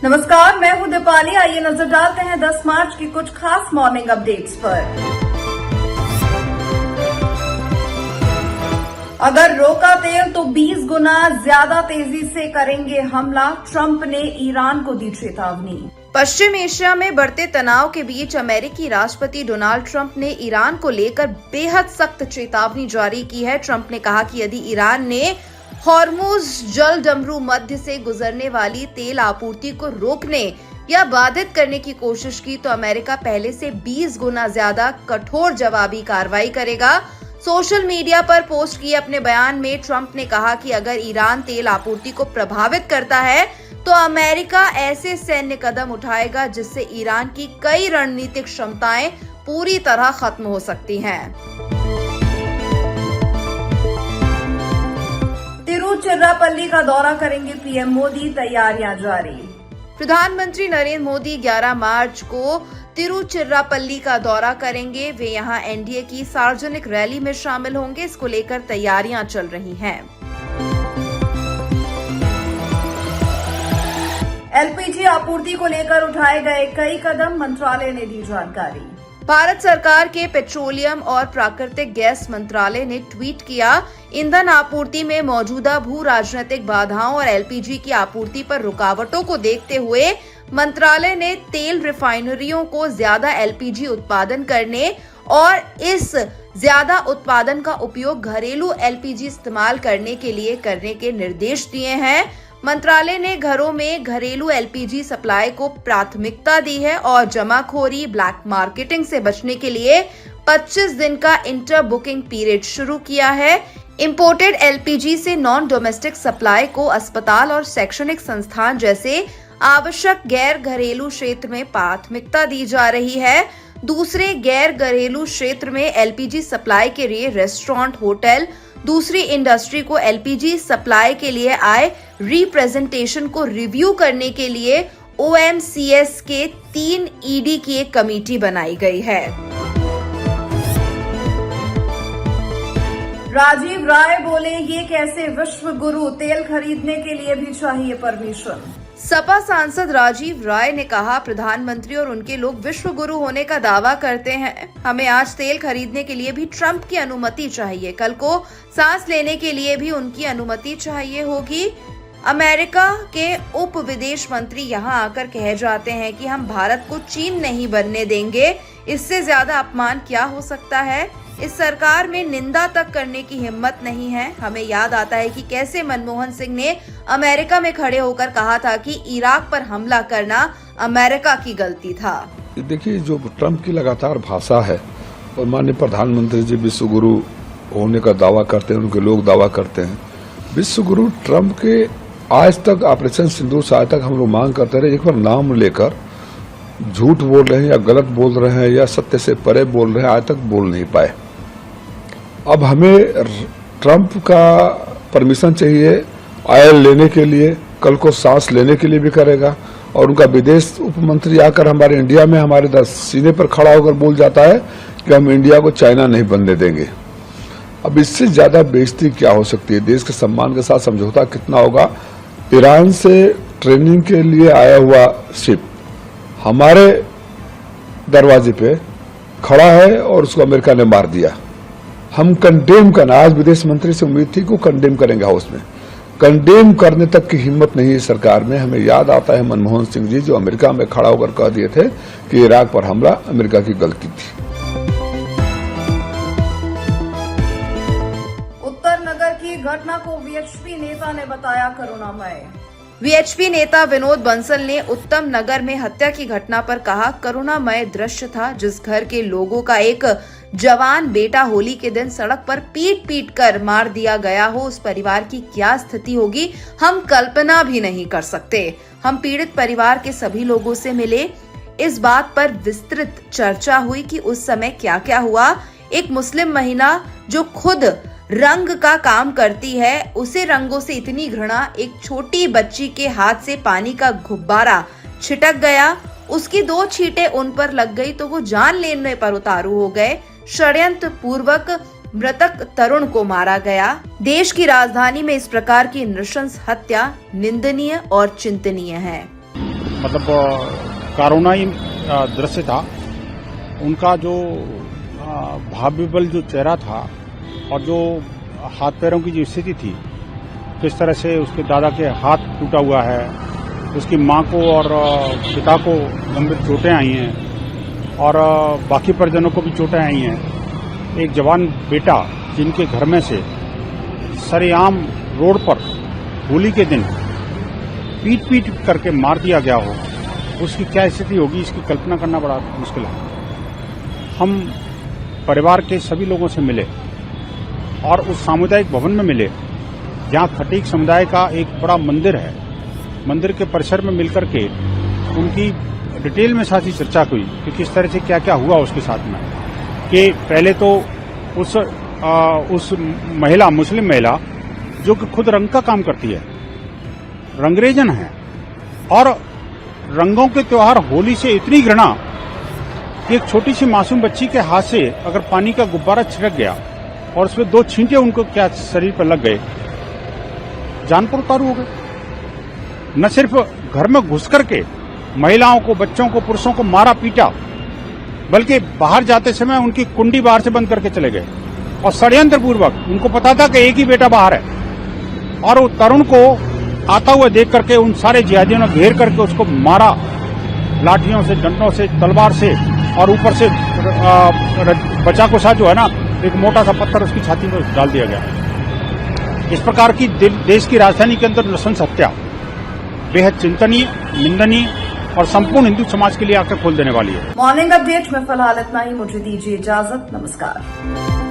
नमस्कार, मैं हूं दीपाली। आइए नजर डालते हैं 10 मार्च की कुछ खास मॉर्निंग अपडेट्स पर। अगर रोका तेल तो 20 गुना ज्यादा तेजी से करेंगे हमला, ट्रंप ने ईरान को दी चेतावनी। पश्चिम एशिया में बढ़ते तनाव के बीच अमेरिकी राष्ट्रपति डोनाल्ड ट्रंप ने ईरान को लेकर बेहद सख्त चेतावनी जारी की है। ट्रंप ने कहा कि यदि ईरान ने हॉर्मुज जल डमरू मध्य से गुजरने वाली तेल आपूर्ति को रोकने या बाधित करने की कोशिश की तो अमेरिका पहले से 20 गुना ज्यादा कठोर जवाबी कार्रवाई करेगा। सोशल मीडिया पर पोस्ट किए अपने बयान में ट्रंप ने कहा कि अगर ईरान तेल आपूर्ति को प्रभावित करता है तो अमेरिका ऐसे सैन्य कदम उठाएगा जिससे ईरान की कई रणनीतिक क्षमताएं पूरी तरह खत्म हो सकती हैं। तिरुचिरापल्ली का दौरा करेंगे पीएम मोदी, तैयारियां जारी। प्रधानमंत्री नरेंद्र मोदी 11 मार्च को तिरुचिरापल्ली का दौरा करेंगे। वे यहां एनडीए की सार्वजनिक रैली में शामिल होंगे। इसको लेकर तैयारियां चल रही हैं। एलपीजी आपूर्ति को लेकर उठाए गए कई कदम, मंत्रालय ने दी जानकारी। भारत सरकार के पेट्रोलियम और प्राकृतिक गैस मंत्रालय ने ट्वीट किया, ईंधन आपूर्ति में मौजूदा भू राजनीतिक बाधाओं और एलपीजी की आपूर्ति पर रुकावटों को देखते हुए मंत्रालय ने तेल रिफाइनरियों को ज्यादा एलपीजी उत्पादन करने और इस ज्यादा उत्पादन का उपयोग घरेलू एलपीजी इस्तेमाल करने के लिए करने के निर्देश दिए हैं। मंत्रालय ने घरों में घरेलू एलपीजी सप्लाई को प्राथमिकता दी है और जमाखोरी, ब्लैक मार्केटिंग से बचने के लिए 25 दिन का इंटर बुकिंग पीरियड शुरू किया है। इंपोर्टेड एलपीजी से नॉन डोमेस्टिक सप्लाई को अस्पताल और शैक्षणिक संस्थान जैसे आवश्यक गैर घरेलू क्षेत्र में प्राथमिकता दी जा रही है। दूसरे गैर घरेलू क्षेत्र में एलपीजी सप्लाई के लिए रेस्टोरेंट, होटल, दूसरी इंडस्ट्री को एलपीजी सप्लाई के लिए आए रिप्रेजेंटेशन को रिव्यू करने के लिए ओएमसीएस के 3 ईडी की एक कमेटी बनाई गई है। राजीव राय बोले, ये कैसे विश्व गुरु, तेल खरीदने के लिए भी चाहिए परमिशन। सपा सांसद राजीव राय ने कहा, प्रधानमंत्री और उनके लोग विश्व गुरु होने का दावा करते हैं। हमें आज तेल खरीदने के लिए भी ट्रंप की अनुमति चाहिए, कल को सांस लेने के लिए भी उनकी अनुमति चाहिए होगी। अमेरिका के उप विदेश मंत्री यहां आकर कह जाते हैं कि हम भारत को चीन नहीं बनने देंगे। इससे ज्यादा अपमान क्या हो सकता है। इस सरकार में निंदा तक करने की हिम्मत नहीं है। हमें याद आता है कि कैसे मनमोहन सिंह ने अमेरिका में खड़े होकर कहा था कि इराक पर हमला करना अमेरिका की गलती था। देखिए, जो ट्रंप की लगातार भाषा है और माननीय प्रधानमंत्री जी विश्व गुरु होने का दावा करते हैं, उनके लोग दावा करते हैं। विश्व गुरु ट्रंप के आज तक ऑपरेशन सिंदूर से आज तक हम लोग मांग करते रहे, एक बार नाम लेकर झूठ बोल रहे हैं या गलत बोल रहे हैं या सत्य से परे बोल रहे हैं, आज तक बोल नहीं पाए। अब हमें ट्रंप का परमिशन चाहिए ऑयल लेने के लिए, कल को सांस लेने के लिए भी करेगा। और उनका विदेश उप मंत्री आकर हमारे इंडिया में हमारे सीने पर खड़ा होकर बोल जाता है कि हम इंडिया को चाइना नहीं बनने देंगे। अब इससे ज्यादा बेइज्जती क्या हो सकती है। देश के सम्मान के साथ समझौता कितना होगा। ईरान से ट्रेनिंग के लिए आया हुआ शिप हमारे दरवाजे पे खड़ा है और उसको अमेरिका ने मार दिया। हम कंडेम करना, आज विदेश मंत्री से उम्मीद थी कि कंडेम करेंगे हाउस में, कंडेम करने तक की हिम्मत नहीं है सरकार में। हमें याद आता है मनमोहन सिंह जी जो अमेरिका में खड़ा होकर कह दिए थे कि इराक पर हमला अमेरिका की गलती थी। उत्तर नगर की घटना को वीएचपी नेता ने बताया करुणामय। वीएचपी नेता विनोद बंसल ने उत्तम नगर में हत्या की घटना पर कहा, करुणामय दृश्य था। जिस घर के लोगों का एक जवान बेटा होली के दिन सड़क पर पीट पीट कर मार दिया गया हो, उस परिवार की क्या स्थिति होगी हम कल्पना भी नहीं कर सकते। हम पीड़ित परिवार के सभी लोगों से मिले। इस बात पर विस्तृत चर्चा हुई कि उस समय क्या क्या हुआ। एक मुस्लिम महिला जो खुद रंग का काम करती है, उसे रंगों से इतनी घृणा, एक छोटी बच्ची के हाथ से पानी का गुब्बारा छिटक गया, उसकी 2 छींटे उन पर लग गई तो वो जान लेने पर उतारू हो गए। षड्यंत्र पूर्वक मृतक तरुण को मारा गया। देश की राजधानी में इस प्रकार की नृशंस हत्या निंदनीय और चिंतनीय है। मतलब कारुणाई दृश्य था। उनका जो भावविवल जो चेहरा था और जो हाथ पैरों की जो स्थिति थी, किस तरह से उसके दादा के हाथ टूटा हुआ है, उसकी मां को और पिता को गंभीर चोटें आई हैं और बाकी परिजनों को भी चोटें आई हैं। एक जवान बेटा जिनके घर में से सरेआम रोड पर होली के दिन पीट करके मार दिया गया हो, उसकी क्या स्थिति होगी, इसकी कल्पना करना बड़ा मुश्किल है। हम परिवार के सभी लोगों से मिले और उस सामुदायिक भवन में मिले जहां खटीक समुदाय का एक बड़ा मंदिर है। मंदिर के परिसर में मिलकर के उनकी डिटेल में साथ ही चर्चा हुई कि किस तरह से क्या क्या हुआ उसके साथ में। कि पहले तो उस महिला, मुस्लिम महिला जो कि खुद रंग का काम करती है, रंगरेजन है और रंगों के त्योहार होली से इतनी घृणा कि एक छोटी सी मासूम बच्ची के हाथ से अगर पानी का गुब्बारा छिड़क गया और उसमें 2 छींटे उनको क्या शरीर पर लग गए, जान पर उतारू हो गए। न सिर्फ घर में घुस करके महिलाओं को, बच्चों को, पुरुषों को मारा पीटा, बल्कि बाहर जाते समय उनकी कुंडी बाहर से बंद करके चले गए और षड्यंत्र पूर्वक, उनको पता था कि एक ही बेटा बाहर है और वो तरुण को आता हुआ देख करके उन सारे जिहादियों ने घेर करके उसको मारा, लाठियों से, डंडों से, तलवार से, और ऊपर से बचा को साथ जो है ना, एक मोटा सा पत्थर उसकी छाती में डाल दिया गया। इस प्रकार की देश की राजधानी के अंदर नृशंस हत्या बेहद चिंतनीय, निंदनीय और संपूर्ण हिंदू समाज के लिए आंखें खोल देने वाली है। मॉर्निंग अपडेट में फिलहाल इतना ही। मुझे दीजिए इजाजत। नमस्कार।